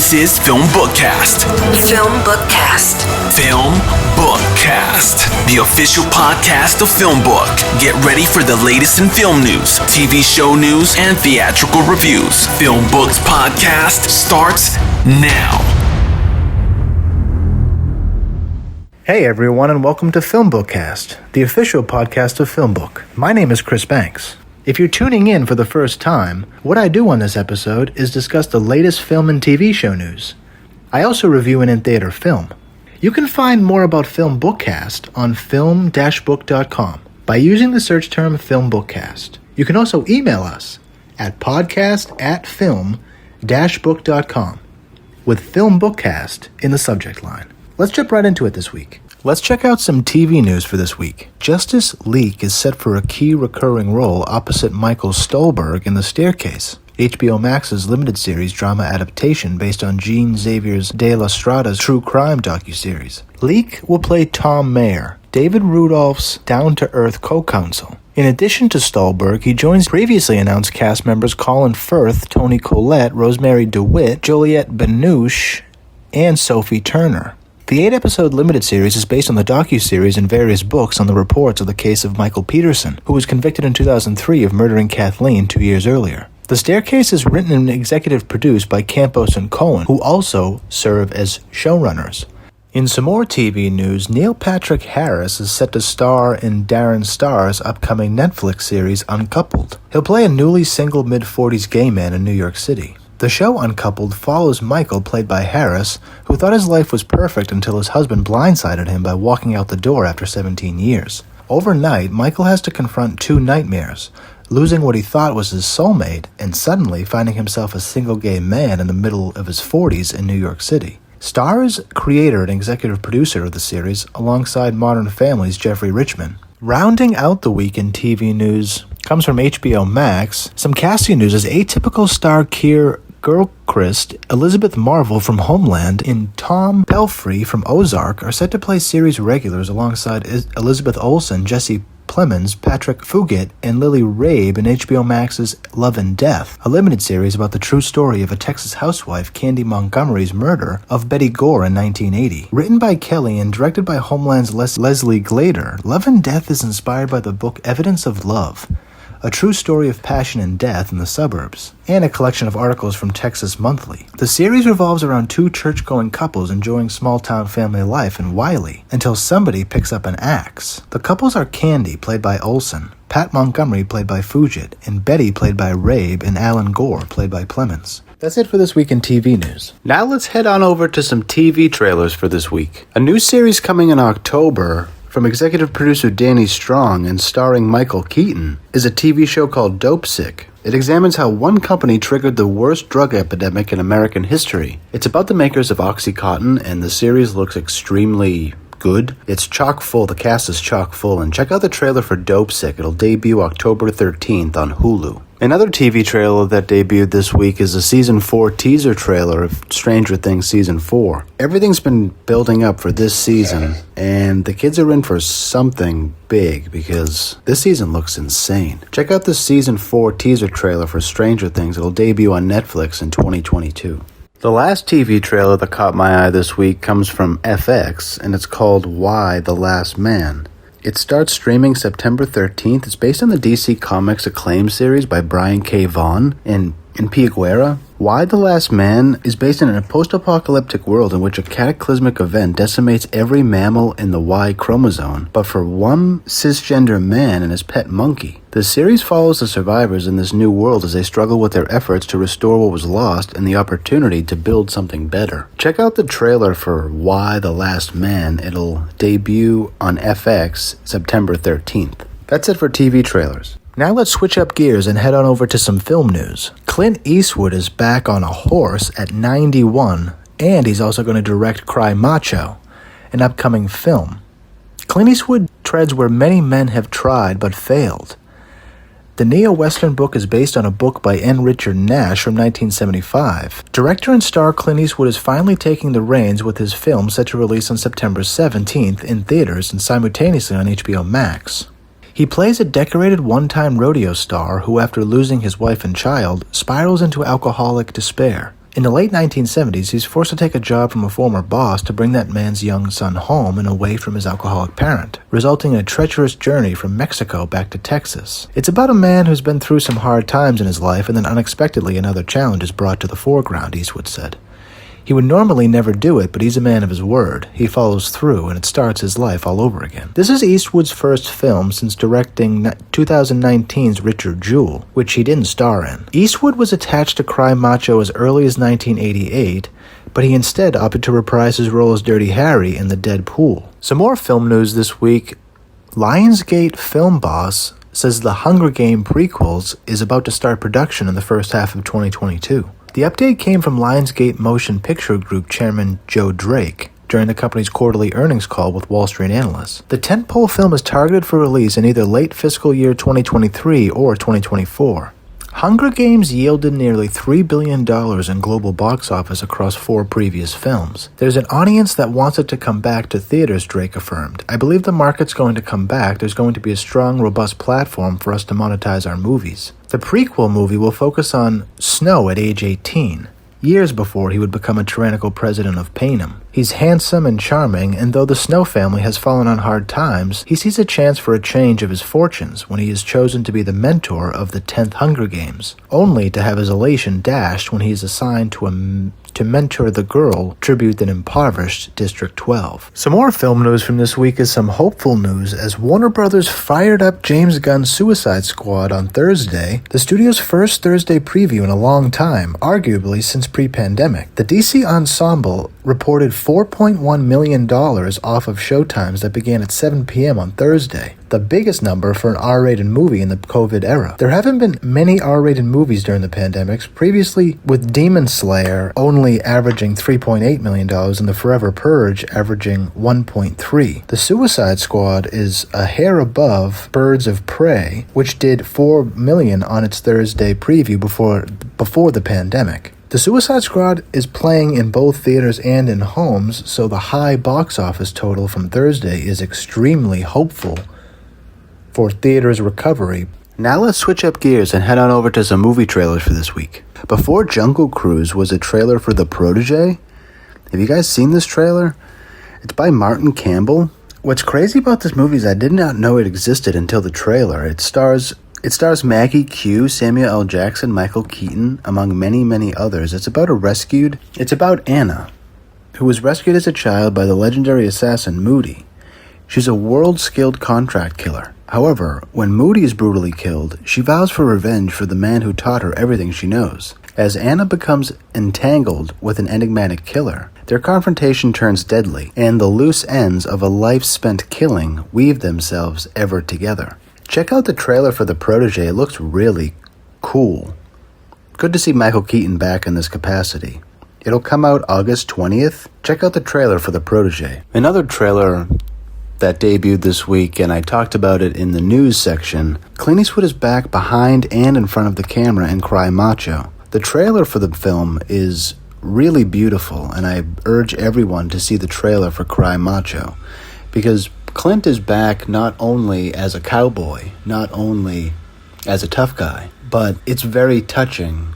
This is FilmBookCast. FilmBookCast. FilmBookCast, the official podcast of FilmBook. Get ready for the latest in film news, TV show news, and theatrical reviews. FilmBook's podcast starts now. Hey everyone, and welcome to FilmBookCast, the official podcast of FilmBook. My name is Chris Banks. If you're tuning in for the first time, what I do on this episode is discuss the latest film and TV show news. I also review an in-theater film. You can find more about FilmBookCast on film-book.com by using the search term FilmBookCast. You can also email us at podcast@film-book.com with FilmBookCast in the subject line. Let's jump right into it this week. Let's check out some TV news for this week. Justice Leak is set for a key recurring role opposite Michael Stolberg in The Staircase, HBO Max's limited series drama adaptation based on Jean Xavier de la Strada's true crime docuseries. Leak will play Tom Mayer, David Rudolph's down-to-earth co-counsel. In addition to Stolberg, he joins previously announced cast members Colin Firth, Toni Collette, Rosemary DeWitt, Juliette Binoche, and Sophie Turner. The 8-episode limited series is based on the docuseries and various books on the reports of the case of Michael Peterson, who was convicted in 2003 of murdering Kathleen 2 years earlier. The Staircase is written and executive produced by Campos and Cohen, who also serve as showrunners. In some more TV news, Neil Patrick Harris is set to star in Darren Star's upcoming Netflix series Uncoupled. He'll play a newly single mid-40s gay man in New York City. The show Uncoupled follows Michael, played by Harris, who thought his life was perfect until his husband blindsided him by walking out the door after 17 years. Overnight, Michael has to confront two nightmares: losing what he thought was his soulmate, and suddenly finding himself a single gay man in the middle of his 40s in New York City. Star is creator and executive producer of the series, alongside Modern Family's Jeffrey Richman. Rounding out the week in TV news comes from HBO Max. Some casting news is atypical star Keir Gilchrist, Elizabeth Marvel from Homeland, and Tom Pelphrey from Ozark are set to play series regulars alongside Elizabeth Olsen, Jesse Plemons, Patrick Fugit, and Lily Rabe in HBO Max's Love and Death, a limited series about the true story of a Texas housewife, Candy Montgomery's murder of Betty Gore in 1980. Written by Kelly and directed by Homeland's Leslie Glader, Love and Death is inspired by the book Evidence of Love, a true story of passion and death in the suburbs, and a collection of articles from Texas Monthly. The series revolves around two church-going couples enjoying small-town family life in Wiley, until somebody picks up an axe. The couples are Candy, played by Olsen, Pat Montgomery, played by Fugit, and Betty, played by Rabe, and Alan Gore, played by Plemons. That's it for this week in TV news. Now let's head on over to some TV trailers for this week. A new series coming in October from executive producer Danny Strong and starring Michael Keaton is a TV show called Dopesick. It examines how one company triggered the worst drug epidemic in American history. It's about the makers of OxyContin, and the series looks extremely good. It's chock full, the cast is chock full, and check out the trailer for Dopesick. It'll debut October 13th on Hulu. Another TV trailer that debuted this week is a Season 4 teaser trailer of Stranger Things Season 4. Everything's been building up for this season, and the kids are in for something big because this season looks insane. Check out the Season 4 teaser trailer for Stranger Things. It'll debut on Netflix in 2022. The last TV trailer that caught my eye this week comes from FX, and it's called Why the Last Man. It starts streaming September 13th. It's based on the DC Comics Acclaim series by Brian K. Vaughan and Pia Guerra. Why the Last Man is based in a post-apocalyptic world in which a cataclysmic event decimates every mammal in the Y chromosome, but for one cisgender man and his pet monkey. The series follows the survivors in this new world as they struggle with their efforts to restore what was lost and the opportunity to build something better. Check out the trailer for Why the Last Man. It'll debut on FX September 13th. That's it for TV trailers. Now let's switch up gears and head on over to some film news. Clint Eastwood is back on a horse at 91, and he's also going to direct Cry Macho, an upcoming film. Clint Eastwood treads where many men have tried but failed. The neo-Western book is based on a book by N. Richard Nash from 1975. Director and star Clint Eastwood is finally taking the reins with his film set to release on September 17th in theaters and simultaneously on HBO Max. He plays a decorated one-time rodeo star who, after losing his wife and child, spirals into alcoholic despair. In the late 1970s, he's forced to take a job from a former boss to bring that man's young son home and away from his alcoholic parent, resulting in a treacherous journey from Mexico back to Texas. It's about a man who's been through some hard times in his life and then unexpectedly another challenge is brought to the foreground, Eastwood said. He would normally never do it, but he's a man of his word. He follows through, and it starts his life all over again. This is Eastwood's first film since directing 2019's Richard Jewell, which he didn't star in. Eastwood was attached to Cry Macho as early as 1988, but he instead opted to reprise his role as Dirty Harry in The Dead Pool. Some more film news this week. Lionsgate film boss says the Hunger Game prequels is about to start production in the first half of 2022. The update came from Lionsgate Motion Picture Group chairman Joe Drake during the company's quarterly earnings call with Wall Street analysts. The tentpole film is targeted for release in either late fiscal year 2023 or 2024. Hunger Games yielded nearly $3 billion in global box office across 4 previous films. There's an audience that wants it to come back to theaters, Drake affirmed. I believe the market's going to come back. There's going to be a strong, robust platform for us to monetize our movies. The prequel movie will focus on Snow at age 18, years before he would become a tyrannical president of Panem. He's handsome and charming, and though the Snow family has fallen on hard times, he sees a chance for a change of his fortunes when he is chosen to be the mentor of the 10th Hunger Games, only to have his elation dashed when he is assigned to mentor the girl tribute in impoverished District 12. Some more film news from this week is some hopeful news as Warner Brothers fired up James Gunn's Suicide Squad on Thursday, the studio's first Thursday preview in a long time, arguably since pre-pandemic. The DC Ensemble reported $4.1 million off of showtimes that began at 7 p.m. on Thursday, the biggest number for an R-rated movie in the COVID era. There haven't been many R-rated movies during the pandemics, previously with Demon Slayer only averaging $3.8 million and The Forever Purge averaging $1.3. The Suicide Squad is a hair above Birds of Prey, which did $4 million on its Thursday preview before the pandemic. The Suicide Squad is playing in both theaters and in homes, so the high box office total from Thursday is extremely hopeful for theaters' recovery. Now let's switch up gears and head on over to some movie trailers for this week. Before Jungle Cruise was a trailer for The Protege. Have you guys seen this trailer? It's by Martin Campbell. What's crazy about this movie is I did not know it existed until the trailer. It stars Maggie Q, Samuel L. Jackson, Michael Keaton, among many, many others. It's about Anna, who was rescued as a child by the legendary assassin Moody. She's a world-skilled contract killer. However, when Moody is brutally killed, she vows for revenge for the man who taught her everything she knows. As Anna becomes entangled with an enigmatic killer, their confrontation turns deadly, and the loose ends of a life spent killing weave themselves ever together. Check out the trailer for The Protege. It looks really cool. Good to see Michael Keaton back in this capacity. It'll come out August 20th. Check out the trailer for The Protege. Another trailer that debuted this week, and I talked about it in the news section. Clint Eastwood is back behind and in front of the camera in Cry Macho. The trailer for the film is really beautiful, and I urge everyone to see the trailer for Cry Macho, because Clint is back not only as a cowboy, not only as a tough guy, but it's very touching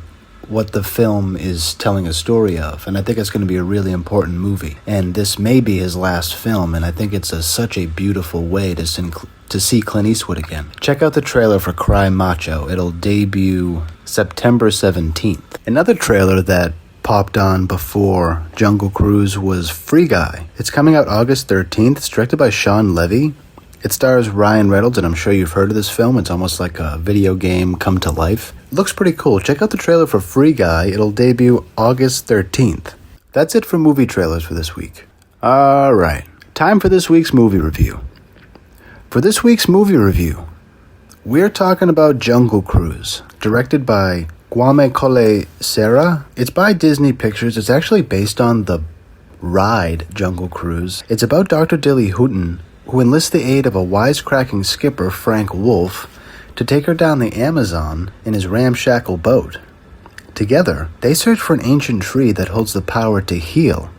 what the film is telling a story of, and I think it's going to be a really important movie. And this may be his last film, and I think it's such a beautiful way to see Clint Eastwood again. Check out the trailer for Cry Macho. It'll debut September 17th. Another trailer that popped on before Jungle Cruise was Free Guy. It's coming out August 13th. It's directed by Sean Levy. It stars Ryan Reynolds, and I'm sure you've heard of this film. It's almost like a video game come to life. It looks pretty cool. Check out the trailer for Free Guy. It'll debut August 13th. That's it for movie trailers for this week. Alright, time for this week's movie review. For this week's movie review, we're talking about Jungle Cruise, directed by Jaume Collet Serra. It's by Disney Pictures. It's actually based on the ride Jungle Cruise. It's about Dr. Dilly Hooton, who enlists the aid of a wisecracking skipper, Frank Wolf, to take her down the Amazon in his ramshackle boat. Together, they search for an ancient tree that holds the power to heal,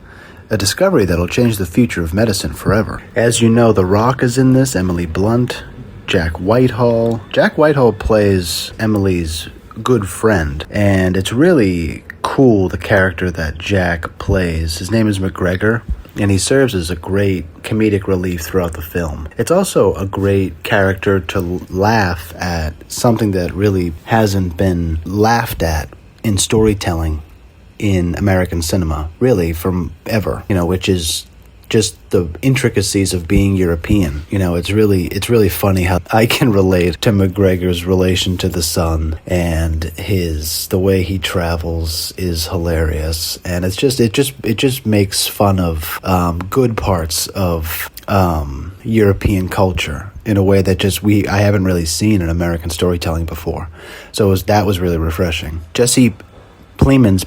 a discovery that'll change the future of medicine forever. As you know, The Rock is in this, Emily Blunt, Jack Whitehall. Jack Whitehall plays Emily's good friend, and it's really cool cool, the character that Jack plays. His name is McGregor, and he serves as a great comedic relief throughout the film. It's also a great character to laugh at, something that really hasn't been laughed at in storytelling in American cinema, really, from ever, which is just the intricacies of being European. It's really funny how I can relate to McGregor's relation to the sun, and the way he travels is hilarious, and it just makes fun of good parts of European culture in a way that I haven't really seen in American storytelling before. So that was really refreshing. Jesse Plemons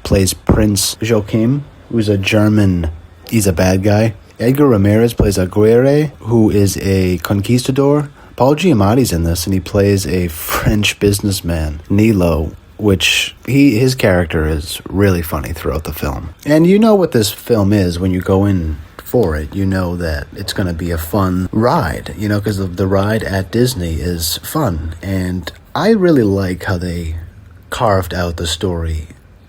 plays Prince Joachim, who's a German. He's a bad guy. Edgar Ramírez plays Aguirre, who is a conquistador. Paul Giamatti's in this, and he plays a French businessman, Nilo, which his character is really funny throughout the film. And you know what this film is when you go in for it. You know that it's going to be a fun ride, because the ride at Disney is fun. And I really like how they carved out the story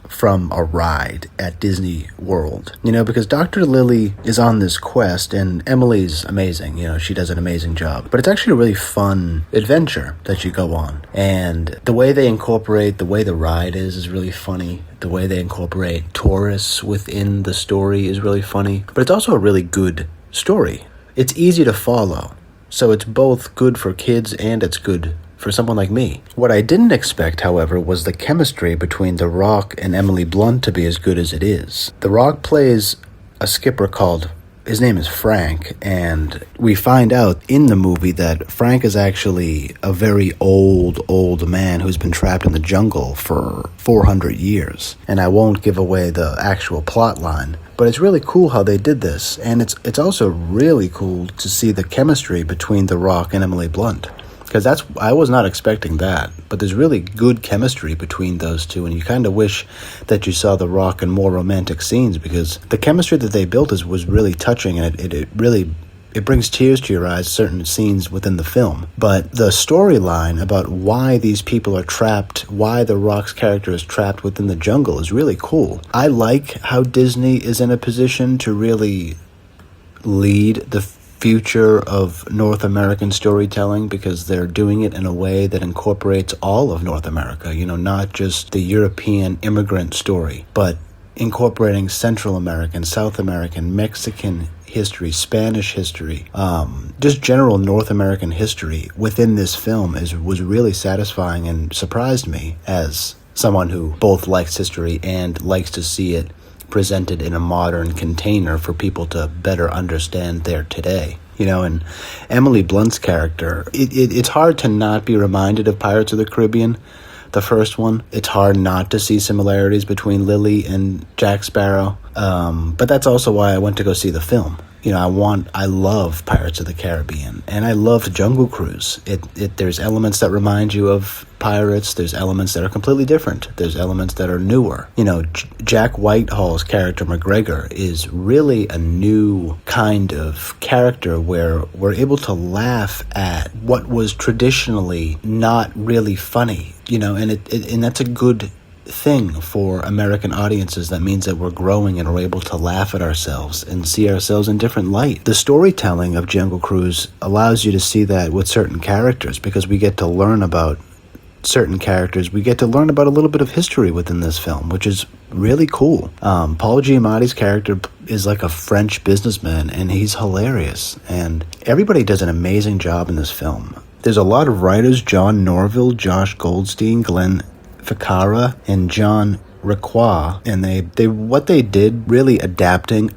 from a ride at Disney World, because Dr. Lily is on this quest, and Emily's amazing, she does an amazing job, but it's actually a really fun adventure that you go on, and the way they incorporate, the way the ride is really funny. The way they incorporate tourists within the story is really funny, but it's also a really good story. It's easy to follow, so it's both good for kids and it's good for someone like me. What I didn't expect, however, was the chemistry between The Rock and Emily Blunt to be as good as it is. The Rock plays a skipper his name is Frank, and we find out in the movie that Frank is actually a very old man who's been trapped in the jungle for 400 years. And I won't give away the actual plot line, but it's really cool how they did this, and it's also really cool to see the chemistry between The Rock and Emily Blunt. Because I was not expecting that, but there's really good chemistry between those two, and you kind of wish that you saw The Rock in more romantic scenes, because the chemistry that they built was really touching, and it brings tears to your eyes, certain scenes within the film. But the storyline about why these people are trapped, why The Rock's character is trapped within the jungle is really cool. I like how Disney is in a position to really lead the future of North American storytelling, because they're doing it in a way that incorporates all of North America, not just the European immigrant story, but incorporating Central American, South American, Mexican history, Spanish history, just general North American history within this film was really satisfying and surprised me as someone who both likes history and likes to see it presented in a modern container for people to better understand their today. And Emily Blunt's character, it's hard to not be reminded of Pirates of the Caribbean, the first one. It's hard not to see similarities between Lily and Jack Sparrow, but that's also why I went to go see the film. I love Pirates of the Caribbean, and I loved Jungle Cruise. There's elements that remind you of Pirates. There's elements that are completely different. There's elements that are newer. Jack Whitehall's character McGregor is really a new kind of character where we're able to laugh at what was traditionally not really funny. And that's a good thing for American audiences. That means that we're growing and we're able to laugh at ourselves and see ourselves in different light. The storytelling of Jungle Cruise allows you to see that with certain characters, because we get to learn about certain characters. We get to learn about a little bit of history within this film, which is really cool. Paul Giamatti's character is like a French businessman, and he's hilarious, and everybody does an amazing job in this film. There's a lot of writers: John Norville, Josh Goldstein, Glenn Ficarra, and John Requa, and what they did, really adapting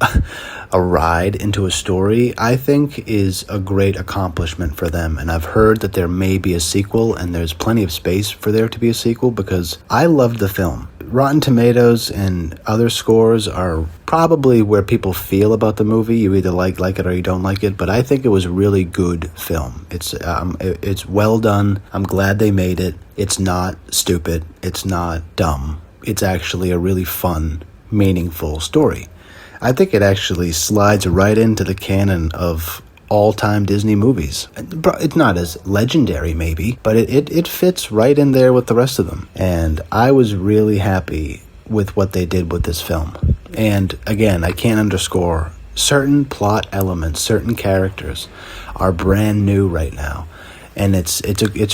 a ride into a story, I think is a great accomplishment for them. And I've heard that there may be a sequel, and there's plenty of space for there to be a sequel, because I loved the film. Rotten Tomatoes and other scores are probably where people feel about the movie. You either like it or you don't like it, but I think it was a really good film. It's well done. I'm glad they made it. It's not stupid. It's not dumb. It's actually a really fun, meaningful story. I think it actually slides right into the canon of all-time Disney movies. It's not as legendary, maybe, but it fits right in there with the rest of them. And I was really happy with what they did with this film. And again, I can't underscore, certain plot elements, certain characters are brand new right now. And it's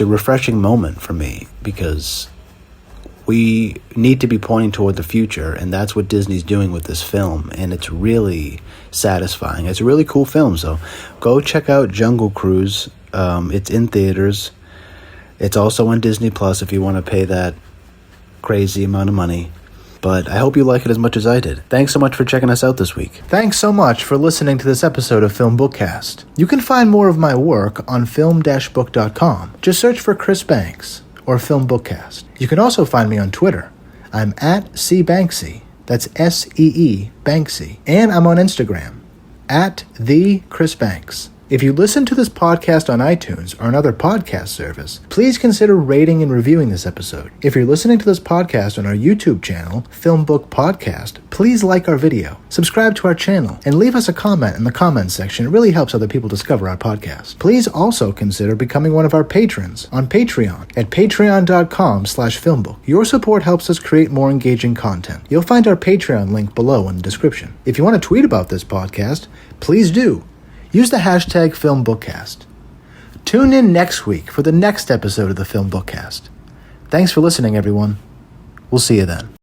a refreshing moment for me, because we need to be pointing toward the future, and that's what Disney's doing with this film, and it's really satisfying. It's a really cool film, so go check out Jungle Cruise. It's in theaters. It's also on Disney Plus if you want to pay that crazy amount of money. But I hope you like it as much as I did. Thanks so much for checking us out this week. Thanks so much for listening to this episode of FilmBookCast. You can find more of my work on film-book.com. Just search for Chris Banks or FilmBookCast. You can also find me on Twitter. I'm at CBanksy. That's S-E-E Banksy. And I'm on Instagram, at the Chris Banks. If you listen to this podcast on iTunes or another podcast service, please consider rating and reviewing this episode. If you're listening to this podcast on our YouTube channel, FilmBook Podcast, please like our video, subscribe to our channel, and leave us a comment in the comments section. It really helps other people discover our podcast. Please also consider becoming one of our patrons on Patreon at patreon.com/filmbook. Your support helps us create more engaging content. You'll find our Patreon link below in the description. If you want to tweet about this podcast, please do. Use the hashtag FilmBookCast. Tune in next week for the next episode of the FilmBookCast. Thanks for listening, everyone. We'll see you then.